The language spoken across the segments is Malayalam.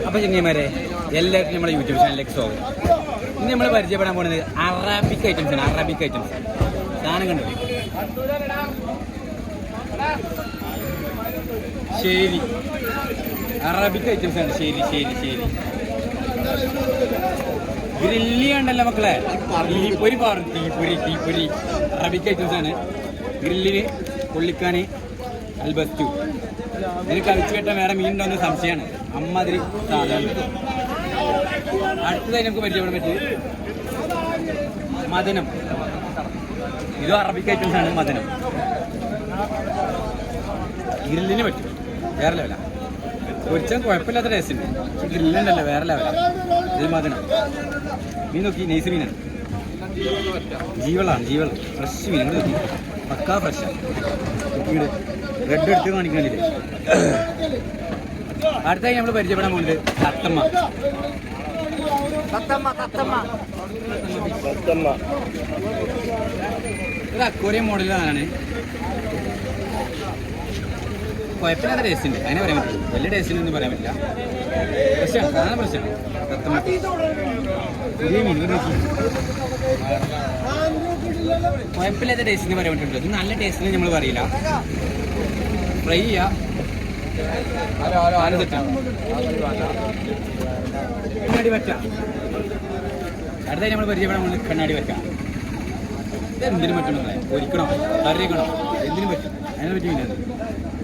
അപ്പോൾ ചെങ്ങന്മാരെ എല്ലാവർക്കും നമ്മുടെ യൂട്യൂബ് ചാനലിലേക്ക് സ്വാഗതം. ഇന്ന് നമ്മൾ പരിചയപ്പെടാൻ പോകുന്നത് അറാബിക് ഐറ്റംസ് ആണ്. അറാബിക് ഐറ്റംസ് സാധനം കണ്ടു. ശരി, അറാബിക് ഐറ്റംസ് ആണ്. ശരി ശരി ശരി. ഗ്രില്ലി ഉണ്ടല്ലോ മക്കളെ, തീപ്പൊരി പാറും. തീപ്പൊരി അറബിക് ഐറ്റംസ് ആണ്. ഗ്രില്ലിന് പൊള്ളിക്കാൻ അൽബസ്റ്റു. ഇതിന് കളിച്ചു കെട്ടാൻ വേറെ മീനുണ്ടോന്ന് സംശയമാണ്. അമ്മാതിരി സാധനം. അടുത്തതായി നമുക്ക് പരിചയപ്പെടാൻ പറ്റിയത് മദനം. ഇത് അറബിക് ഐറ്റംസ് ആണ്. മദനം ഗ്രില്ലിന് പറ്റും. വേറെ ലെവല. പൊരിച്ചാൽ കുഴപ്പമില്ലാത്ത ടേസ്റ്റ് ഉണ്ട്. പക്ഷെ ഗ്രില്ലുണ്ടല്ലോ വേറെ ലെവല. ഇത് മദനം. മീൻ നോക്കി, നൈസ് മീനാണ്. ജീവളാണ്, ജീവൾ. ഫ്രഷ് മീൻ. ഇവിടെ നോക്കി, പക്കാ ഫ്രഷാണ്. നോക്കിയിട്ട് റെഡ് എടുത്ത് കാണിക്കണില്ലേ. അടുത്തായി നമ്മൾ പരിചയപ്പെടാൻ പോകുന്നത് തത്തമ്മ. ഇത് അക്വേറിയം മോഡലാണ്. കുഴപ്പമില്ലാത്ത ടേസ്റ്റ് ഉണ്ട്. അങ്ങനെ പറയാൻ പറ്റില്ല. വലിയ ടേസ്റ്റിനൊന്നും പറയാൻ പറ്റില്ല. പ്രശ്നമാണ്, സാധനം പ്രശ്നമാണ്. തത്തമ്മ പുതിയ മീൻ. കുഴപ്പമില്ലാത്ത ടേസ്റ്റിന് പറയാൻ പറ്റുള്ളൂ. ഇത് നല്ല ടേസ്റ്റിന് നമ്മൾ പറയില്ല. ഫ്രൈ ചെയ്യാം. കണ്ണാടി വറ്റ. അടുത്തായി നമ്മൾ പരിചയപ്പെടാൻ പോകുന്നത് കണ്ണാടി വറ്റ. ഇത് എന്തിനും പറ്റും നിങ്ങളെ. പൊരിക്കണോ കറിയിക്കണോ എന്തിനും പറ്റും. അതിനെ പറ്റി മീനാണ്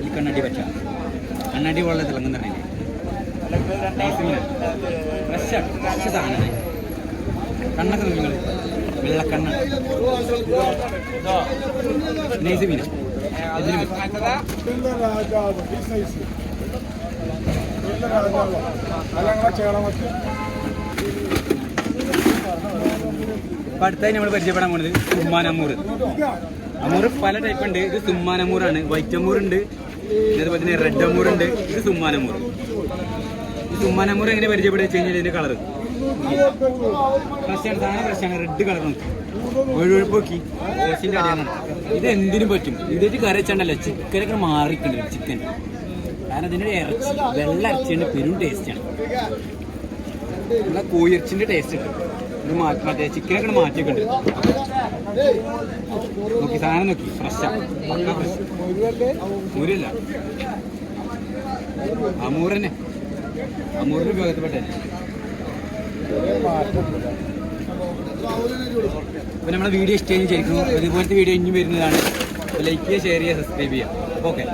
ഈ കണ്ണാടി വറ്റ. കണ്ണാടി വെള്ളം തിളങ്ങുന്ന ഫ്രഷാണ്. ഫ്രഷ് സാധനമാണ്. കണ്ണൊക്കെ നോക്കി നിങ്ങൾ. വെള്ളക്കണ്ണ നൈസ് മീന. എന്തിനും പറ്റും. ഇപ്പം അടുത്തായി നമ്മൾ പരിചയപ്പെടാൻ പോകുന്നത് സുമ്മാനമൂർ. അമൂർ പല ടൈപ്പ് ഉണ്ട്. ഇത് സുമ്മാനമൂറാണ്. വൈറ്റ് അമൂറുണ്ട്, അതുപോലെ തന്നെ റെഡ് അമൂറുണ്ട്. ഇത് സുമ്മാനമൂർ. ഈ സുമ്മാനമൂർ എങ്ങനെ പരിചയപ്പെടുക വെച്ച് കഴിഞ്ഞാൽ ഇതിൻ്റെ കളറ് ഫ്രഷാണ്. സാധനം ഫ്രഷാണ്. റെഡ് കളർ നോക്കി, ഒഴുപ്പൊക്കി ഫ്രഷിൻ്റെ അടിയാണ്. ഇത് എന്തിനും പറ്റും. ഇതൊരു കറി വെച്ചാണ്ടല്ലോ ചിക്കനൊക്കെ മാറിക്കണ്ട്. ചിക്കൻ കാരണം ഇതിൻ്റെ ഇറച്ചി വെള്ള ഇറച്ചിയുടെ പെരും ടേസ്റ്റാണ്. എന്നാൽ കോഴിയിറച്ചിൻ്റെ ടേസ്റ്റ് ഉണ്ട്. ഇത് മറ്റേ ചിക്കനൊക്കെ മാറ്റിയൊക്കെ ഉണ്ട്. നോക്കി സാധനം നോക്കി, ഫ്രഷാണ്. പക്കാ ഫ്രഷ്. മൂരല്ല, അമൂർ തന്നെ. അമൂറിൻ്റെ ഉപയോഗത്തിൽപ്പെട്ട അപ്പോൾ നമ്മുടെ വീഡിയോ ഇഷ്ടം ചെയ്തിരിക്കുന്നു. ഇതുപോലത്തെ വീഡിയോ ഇനി വരുന്നതാണ്. ലൈക്ക് ചെയ്യുക, ഷെയർ ചെയ്യുക, സബ്സ്ക്രൈബ് ചെയ്യുക. ഓക്കെ.